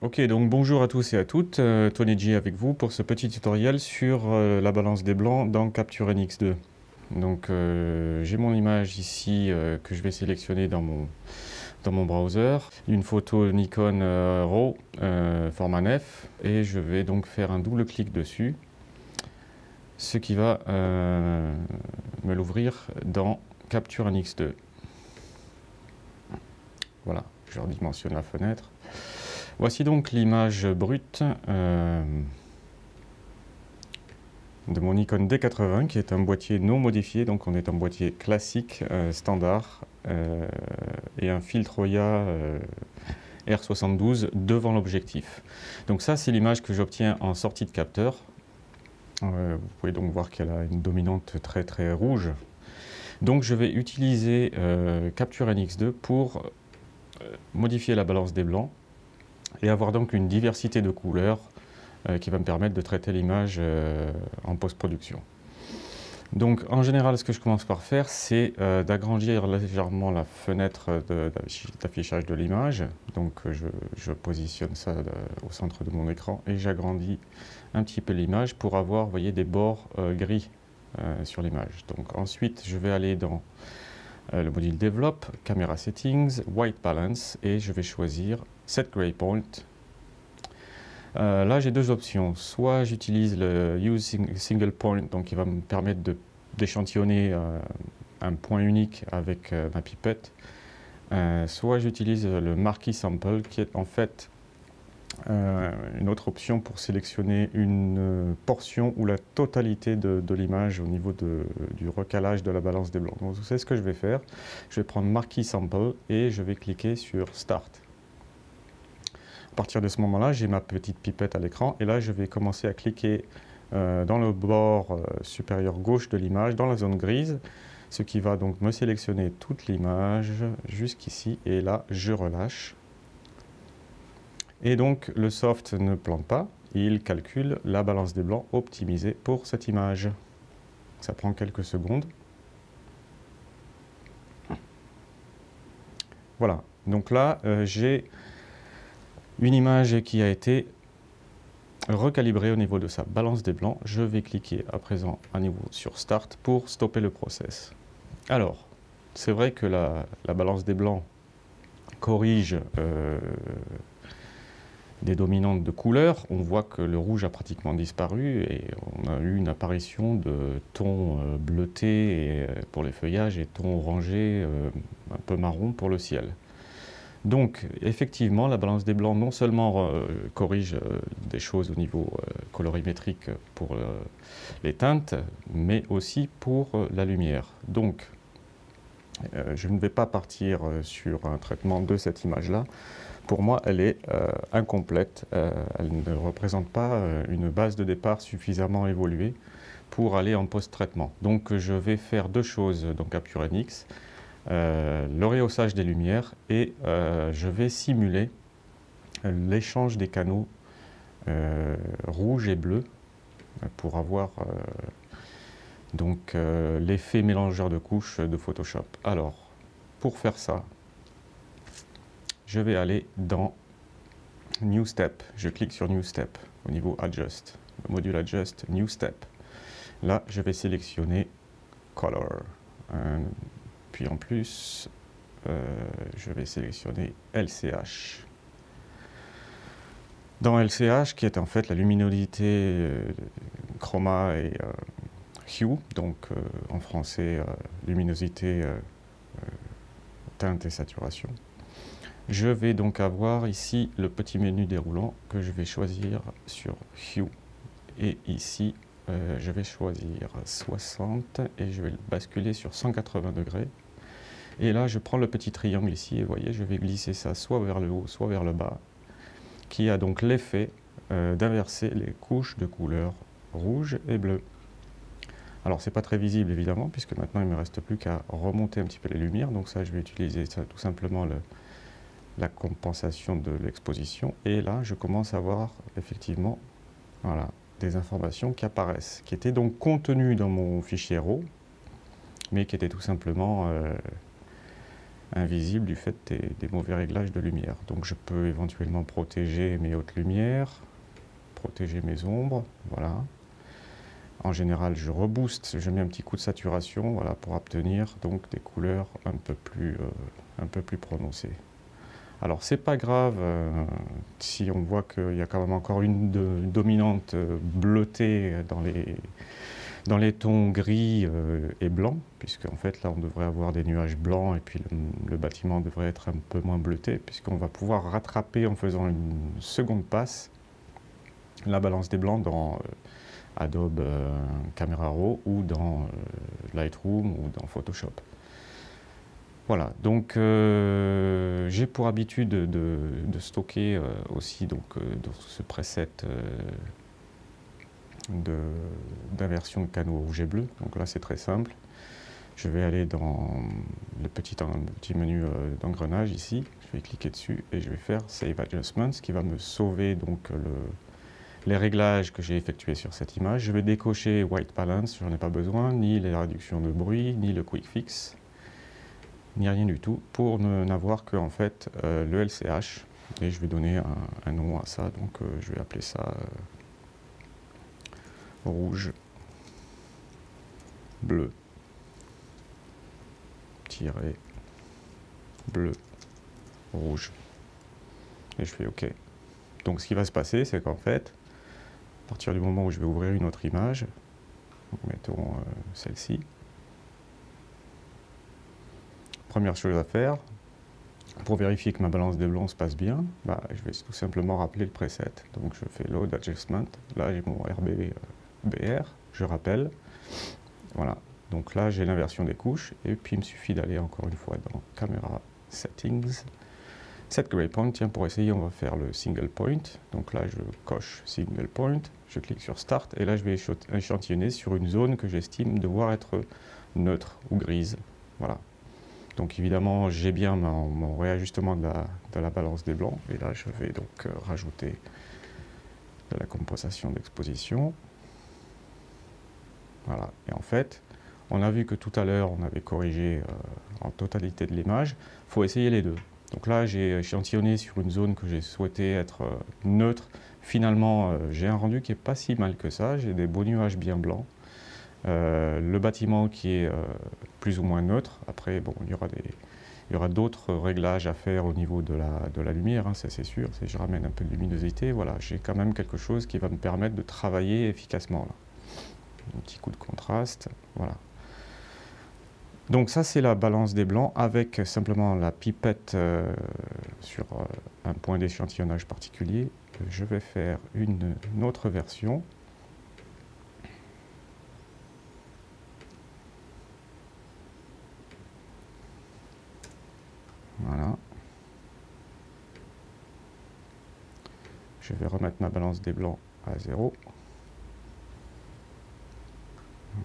Ok, donc bonjour à tous et à toutes, Tony G avec vous pour ce petit tutoriel sur la balance des blancs dans Capture NX2. Donc j'ai mon image ici que je vais sélectionner dans mon browser, une photo Nikon RAW format nef, et je vais donc faire un double clic dessus, ce qui va me l'ouvrir dans Capture NX2. Voilà, je redimensionne la fenêtre. Voici donc l'image brute de mon Nikon D80 qui est un boîtier non modifié, donc on est un boîtier classique, standard, et un filtre Oya R72 devant l'objectif. Donc ça c'est l'image que j'obtiens en sortie de capteur. Vous pouvez donc voir qu'elle a une dominante très très rouge. Donc je vais utiliser Capture NX2 pour modifier la balance des blancs et avoir donc une diversité de couleurs qui va me permettre de traiter l'image en post-production. Donc en général, ce que je commence par faire, c'est d'agrandir légèrement la fenêtre d'affichage de l'image. Donc je positionne ça au centre de mon écran et j'agrandis un petit peu l'image pour avoir, vous voyez, des bords gris sur l'image. Donc ensuite, je vais aller dans le module Develop, Camera Settings, White Balance, et je vais choisir Set Gray Point. Là, j'ai deux options. Soit j'utilise le Use Single Point, donc qui va me permettre d'échantillonner un point unique avec ma pipette. Soit j'utilise le Marquee Sample, qui est en fait une autre option pour sélectionner une portion ou la totalité de l'image au niveau du recalage de la balance des blancs. Donc, c'est ce que je vais faire. Je vais prendre Marquee Sample et je vais cliquer sur Start. À partir de ce moment-là, j'ai ma petite pipette à l'écran et là, je vais commencer à cliquer dans le bord supérieur gauche de l'image, dans la zone grise, ce qui va donc me sélectionner toute l'image jusqu'ici, et là, je relâche. Et donc, le soft ne plante pas, il calcule la balance des blancs optimisée pour cette image. Ça prend quelques secondes. Voilà, donc là, j'ai une image qui a été recalibrée au niveau de sa balance des blancs. Je vais cliquer à présent à nouveau sur Start pour stopper le process. Alors, c'est vrai que la balance des blancs corrige des dominantes de couleurs. On voit que le rouge a pratiquement disparu et on a eu une apparition de tons bleutés pour les feuillages et tons orangés un peu marron pour le ciel. Donc, effectivement, la balance des blancs non seulement corrige des choses au niveau colorimétrique pour les teintes, mais aussi pour la lumière. Donc, je ne vais pas partir sur un traitement de cette image-là. Pour moi, elle est incomplète. Elle ne représente pas une base de départ suffisamment évoluée pour aller en post-traitement. Donc, je vais faire deux choses dans Capture NX. Le rehaussage des lumières et je vais simuler l'échange des canaux rouge et bleu pour avoir donc l'effet mélangeur de couches de Photoshop. Alors, pour faire ça, je vais aller dans New Step. Je clique sur New Step au niveau Adjust, le module Adjust, New Step. Là, je vais sélectionner Color. Puis en plus, je vais sélectionner LCH. Dans LCH, qui est en fait la luminosité, chroma et hue, donc en français luminosité, teinte et saturation. Je vais donc avoir ici le petit menu déroulant que je vais choisir sur Hue. Et ici, je vais choisir 60 et je vais le basculer sur 180 degrés. Et là, je prends le petit triangle ici et vous voyez, je vais glisser ça soit vers le haut, soit vers le bas, qui a donc l'effet d'inverser les couches de couleurs rouge et bleu. Alors, c'est pas très visible évidemment, puisque maintenant il ne me reste plus qu'à remonter un petit peu les lumières. Donc ça, je vais utiliser ça, tout simplement la compensation de l'exposition. Et là, je commence à voir effectivement, voilà, des informations qui apparaissent, qui étaient donc contenues dans mon fichier RAW, mais qui étaient tout simplement invisible du fait des mauvais réglages de lumière. Donc je peux éventuellement protéger mes hautes lumières, protéger mes ombres, voilà. En général, je rebooste, je mets un petit coup de saturation, voilà, pour obtenir donc des couleurs un peu plus prononcées. Alors c'est pas grave si on voit qu'il y a quand même encore une dominante bleutée dans les tons gris et blancs, puisque en fait là on devrait avoir des nuages blancs et puis le bâtiment devrait être un peu moins bleuté, puisqu'on va pouvoir rattraper en faisant une seconde passe la balance des blancs dans Adobe Camera Raw ou dans Lightroom ou dans Photoshop. Voilà, donc j'ai pour habitude de stocker aussi donc, dans ce preset d'inversion de canaux rouge et bleu. Donc là c'est très simple. Je vais aller dans le petit menu d'engrenage ici, je vais cliquer dessus et je vais faire Save Adjustments, qui va me sauver donc les réglages que j'ai effectués sur cette image. Je vais décocher White Balance, j'en ai pas besoin, ni la réduction de bruit, ni le Quick Fix, ni rien du tout, pour n'avoir que en fait le LCH. Et je vais donner un nom à ça, donc je vais appeler ça rouge, bleu, tiré, bleu, rouge. Et je fais OK. Donc ce qui va se passer, c'est qu'en fait, à partir du moment où je vais ouvrir une autre image, mettons celle-ci, première chose à faire, pour vérifier que ma balance des blancs se passe bien, bah, je vais tout simplement rappeler le preset. Donc je fais Load Adjustment, là j'ai mon RBR, je rappelle, voilà. Donc là j'ai l'inversion des couches, et puis il me suffit d'aller encore une fois dans Camera Settings, Set Gray Point, tiens, pour essayer on va faire le Single Point, donc là je coche Single Point, je clique sur Start, et là je vais échantillonner sur une zone que j'estime devoir être neutre ou grise, voilà. Donc évidemment, j'ai bien mon réajustement de la balance des blancs. Et là, je vais donc rajouter de la compensation d'exposition. Voilà. Et en fait, on a vu que tout à l'heure, on avait corrigé en totalité de l'image. Il faut essayer les deux. Donc là, j'ai échantillonné sur une zone que j'ai souhaité être neutre. Finalement, j'ai un rendu qui n'est pas si mal que ça. J'ai des beaux nuages bien blancs. Le bâtiment qui est plus ou moins neutre. Après, bon, il y aura d'autres réglages à faire au niveau de la lumière, hein, ça c'est sûr. Si je ramène un peu de luminosité, voilà, j'ai quand même quelque chose qui va me permettre de travailler efficacement. Là. Un petit coup de contraste, voilà. Donc ça c'est la balance des blancs avec simplement la pipette sur un point d'échantillonnage particulier. Je vais faire une autre version. Voilà. Je vais remettre ma balance des blancs à 0.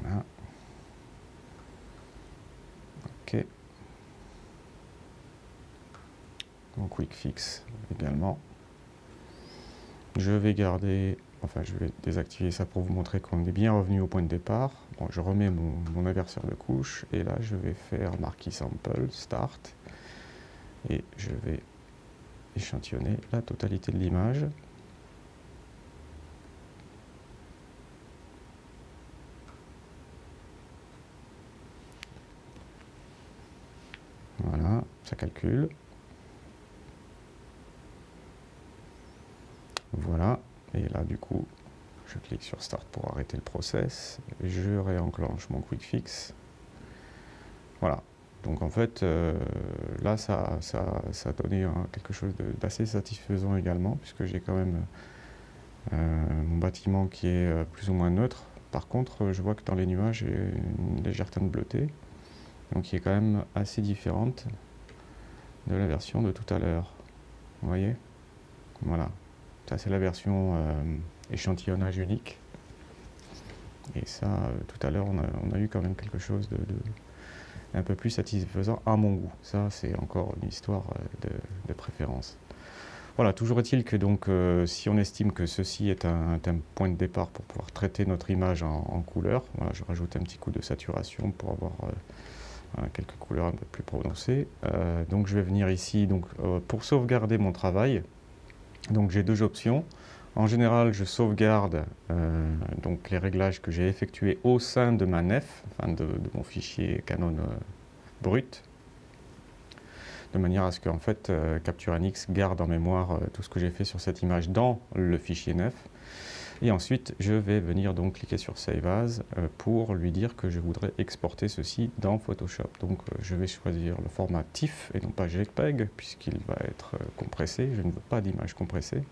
Voilà. OK. Mon Quick Fix également. Je vais garder, enfin je vais désactiver ça pour vous montrer qu'on est bien revenu au point de départ. Bon, je remets mon inverseur de couche et là je vais faire Marquee Sample, Start. Et je vais échantillonner la totalité de l'image. Voilà, ça calcule. Voilà, et là du coup, je clique sur Start pour arrêter le process. Je réenclenche mon Quick Fix. Voilà. Donc en fait, là, ça a donné quelque chose d'assez satisfaisant également, puisque j'ai quand même mon bâtiment qui est plus ou moins neutre. Par contre, je vois que dans les nuages, j'ai une légère teinte bleutée, donc qui est quand même assez différente de la version de tout à l'heure. Vous voyez? Voilà. Ça, c'est la version échantillonnage unique. Et ça, tout à l'heure, on a eu quand même quelque chose un peu plus satisfaisant à mon goût. Ça, c'est encore une histoire de préférence. Voilà, toujours est-il que donc, si on estime que ceci est un point de départ pour pouvoir traiter notre image en couleur, voilà, je rajoute un petit coup de saturation pour avoir Voilà, quelques couleurs un peu plus prononcées. Donc je vais venir ici pour sauvegarder mon travail. Donc j'ai deux options. En général, je sauvegarde donc les réglages que j'ai effectués au sein de ma nef, enfin de mon fichier Canon brut, de manière à ce que en fait, Capture NX garde en mémoire tout ce que j'ai fait sur cette image dans le fichier nef. Et ensuite, je vais venir donc cliquer sur Save As pour lui dire que je voudrais exporter ceci dans Photoshop. Donc je vais choisir le format TIFF et non pas JPEG, puisqu'il va être compressé. Je ne veux pas d'image compressée.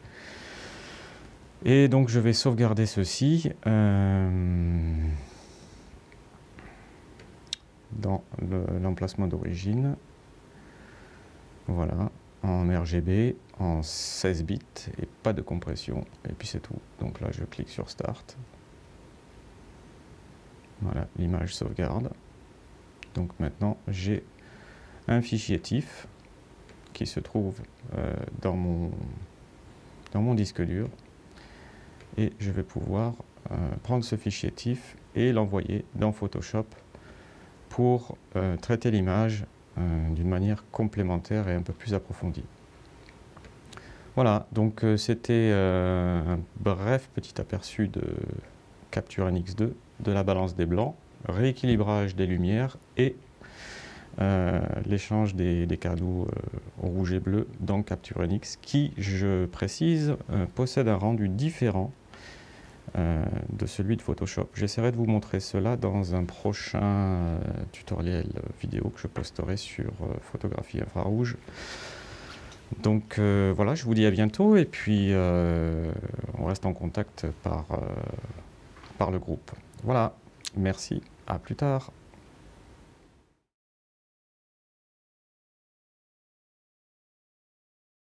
Et donc je vais sauvegarder ceci dans l'emplacement d'origine. Voilà, en RGB, en 16 bits et pas de compression. Et puis c'est tout. Donc là je clique sur Start. Voilà, l'image sauvegarde. Donc maintenant j'ai un fichier TIFF qui se trouve dans mon disque dur. Et je vais pouvoir prendre ce fichier TIFF et l'envoyer dans Photoshop pour traiter l'image d'une manière complémentaire et un peu plus approfondie. Voilà, donc c'était un bref petit aperçu de Capture NX2, de la balance des blancs, rééquilibrage des lumières et l'échange des canaux rouge et bleu dans Capture NX qui, je précise, possède un rendu différent de celui de Photoshop. J'essaierai de vous montrer cela dans un prochain tutoriel vidéo que je posterai sur photographie infrarouge. Donc voilà, je vous dis à bientôt et puis on reste en contact par le groupe. Voilà, merci, à plus tard.